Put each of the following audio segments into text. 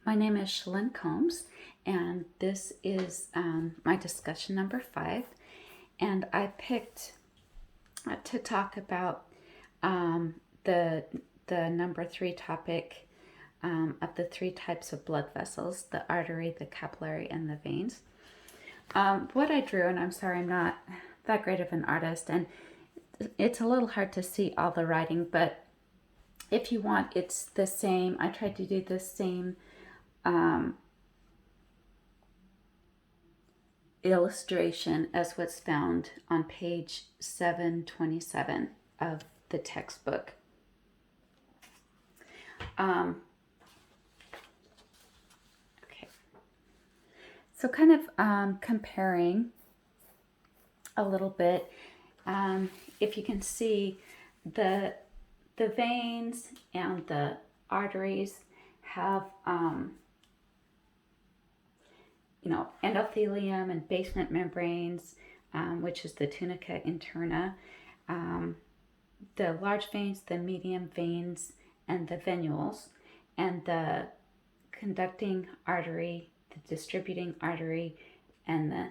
My name is Shalyn Combs, and this is my discussion number 5. And I picked to talk about the number 3 topic of the 3 types of blood vessels: the artery, the capillary, and the veins. What I drew, and I'm sorry I'm not that great of an artist, and it's a little hard to see all the writing, but if you want, it's the same. I tried to do the same illustration as what's found on page 727 of the textbook. Okay, so kind of comparing a little bit. If you can see, the veins and the arteries have endothelium and basement membranes, which is the tunica interna, the large veins, the medium veins, and the venules, and the conducting artery, the distributing artery, and the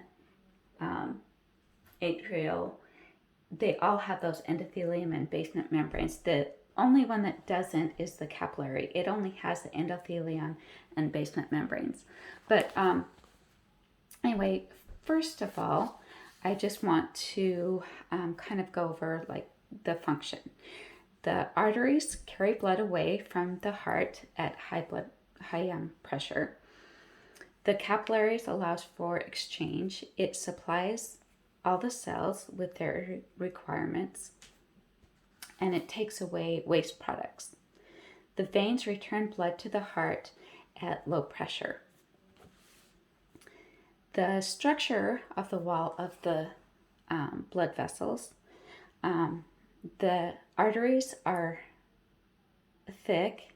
atrial. They all have those endothelium and basement membranes. The only one that doesn't is the capillary. It only has the endothelium and basement membranes. But anyway, first of all, I just want to kind of go over like the function. The arteries carry blood away from the heart at high pressure. The capillaries allows for exchange. It supplies all the cells with their requirements, and it takes away waste products. The veins return blood to the heart at low pressure. The structure of the wall of the blood vessels, the arteries are thick,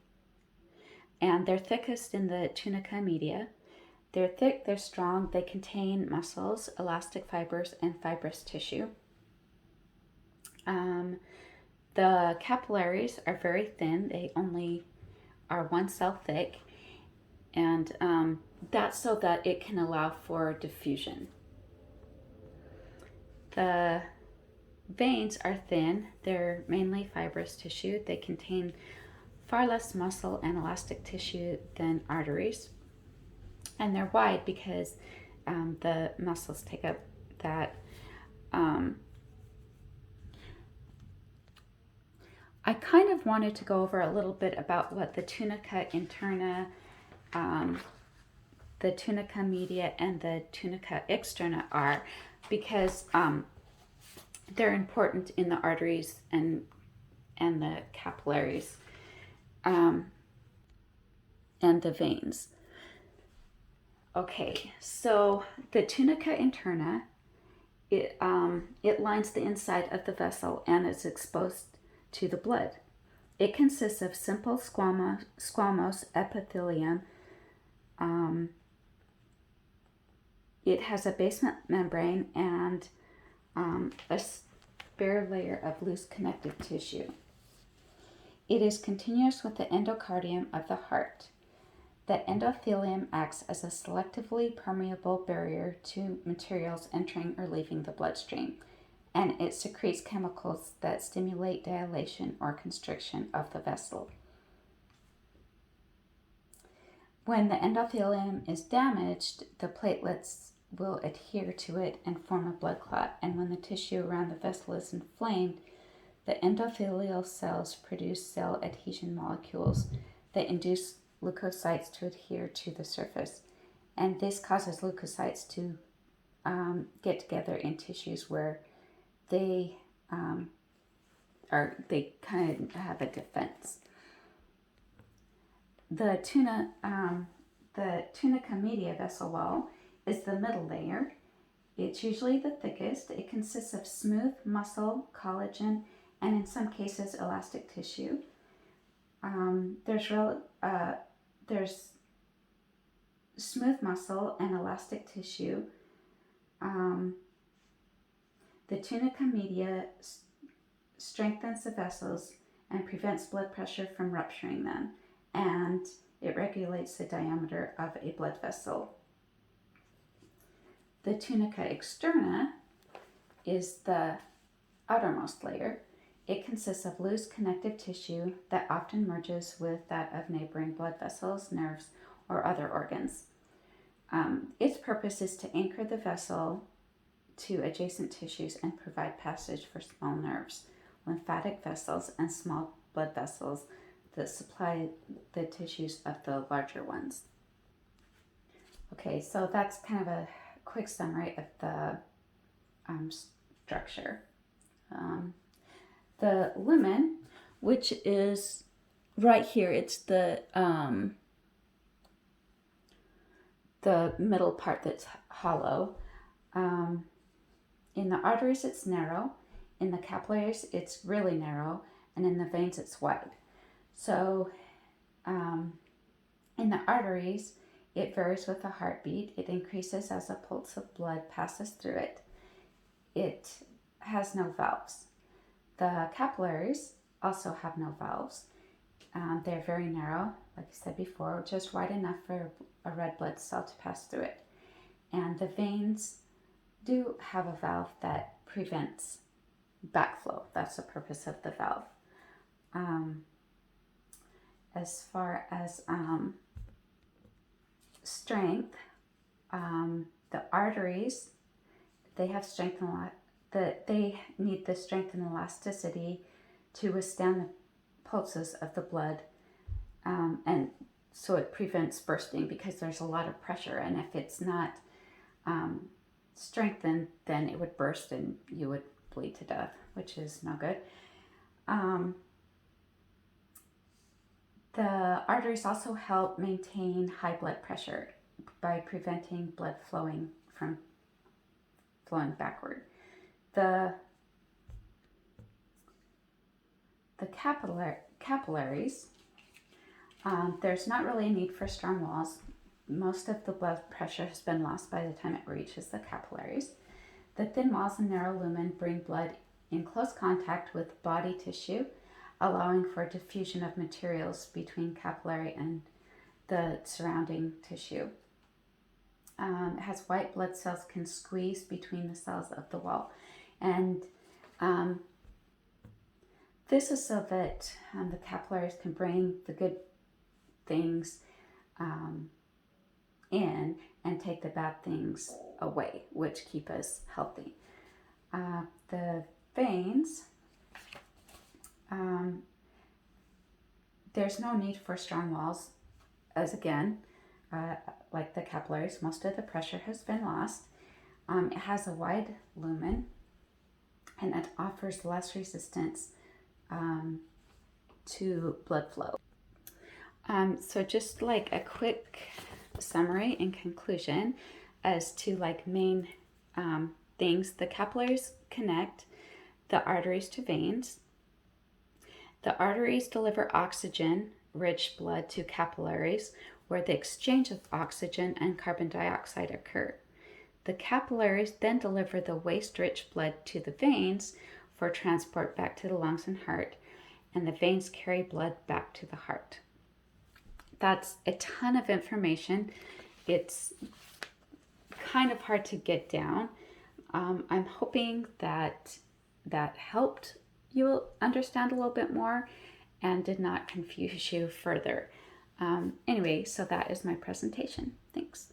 and they're thickest in the tunica media. They're thick, they're strong, they contain muscles, elastic fibers, and fibrous tissue. The capillaries are very thin, they only are 1 cell thick, and that's so that it can allow for diffusion. The veins are thin, they're mainly fibrous tissue, they contain far less muscle and elastic tissue than arteries. And they're wide because the muscles take up that. I kind of wanted to go over a little bit about what the tunica interna, the tunica media, and the tunica externa are, because they're important in the arteries and the capillaries and the veins. Okay, so the tunica interna, it lines the inside of the vessel and is exposed to the blood. It consists of simple squamous epithelium. It has a basement membrane and a bare layer of loose connective tissue. It is continuous with the endocardium of the heart. The endothelium acts as a selectively permeable barrier to materials entering or leaving the bloodstream, and it secretes chemicals that stimulate dilation or constriction of the vessel. When the endothelium is damaged, the platelets will adhere to it and form a blood clot, and when the tissue around the vessel is inflamed, the endothelial cells produce cell adhesion molecules that induce leukocytes to adhere to the surface, and this causes leukocytes to get together in tissues where they kind of have a defense. The tunica media vessel wall is the middle layer. It's usually the thickest. It consists of smooth muscle, collagen, and in some cases elastic tissue. There's smooth muscle and elastic tissue. The tunica media strengthens the vessels and prevents blood pressure from rupturing them, and It regulates the diameter of a blood vessel. The tunica externa is the outermost layer. It consists of loose connective tissue that often merges with that of neighboring blood vessels, nerves, or other organs. Its purpose is to anchor the vessel to adjacent tissues and provide passage for small nerves, lymphatic vessels, and small blood vessels that supply the tissues of the larger ones. Okay, so that's kind of a quick summary of the structure. The lumen, which is right here, it's the middle part that's hollow. In the arteries, it's narrow. In the capillaries, it's really narrow. And in the veins, it's wide. So in the arteries, it varies with the heartbeat. It increases as a pulse of blood passes through it. It has no valves. The capillaries also have no valves. They're very narrow, like I said before, just wide enough for a red blood cell to pass through it. And the veins do have a valve that prevents backflow. That's the purpose of the valve. As far as strength, the arteries, they have strength and they need the strength and elasticity to withstand the pulses of the blood, and so it prevents bursting because there's a lot of pressure, and if it's not strengthened, then it would burst and you would bleed to death, which is no good. The arteries also help maintain high blood pressure by preventing blood flowing from flowing backward. The capillaries, there's not really a need for strong walls. Most of the blood pressure has been lost by the time it reaches the capillaries. The thin walls and narrow lumen bring blood in close contact with body tissue, allowing for diffusion of materials between capillary and the surrounding tissue. It has white blood cells can squeeze between the cells of the wall. And this is so that the capillaries can bring the good things in and take the bad things away, which keep us healthy. The veins, there's no need for strong walls, as again, like the capillaries, most of the pressure has been lost. It has a wide lumen, and it offers less resistance to blood flow. So just like a quick summary and conclusion as to like main things, the capillaries connect the arteries to veins. The arteries deliver oxygen-rich blood to capillaries, where the exchange of oxygen and carbon dioxide occur. The capillaries then deliver the waste-rich blood to the veins for transport back to the lungs and heart, and the veins carry blood back to the heart. That's a ton of information. It's kind of hard to get down. I'm hoping that helped you understand a little bit more and did not confuse you further. Anyway, so that is my presentation. Thanks.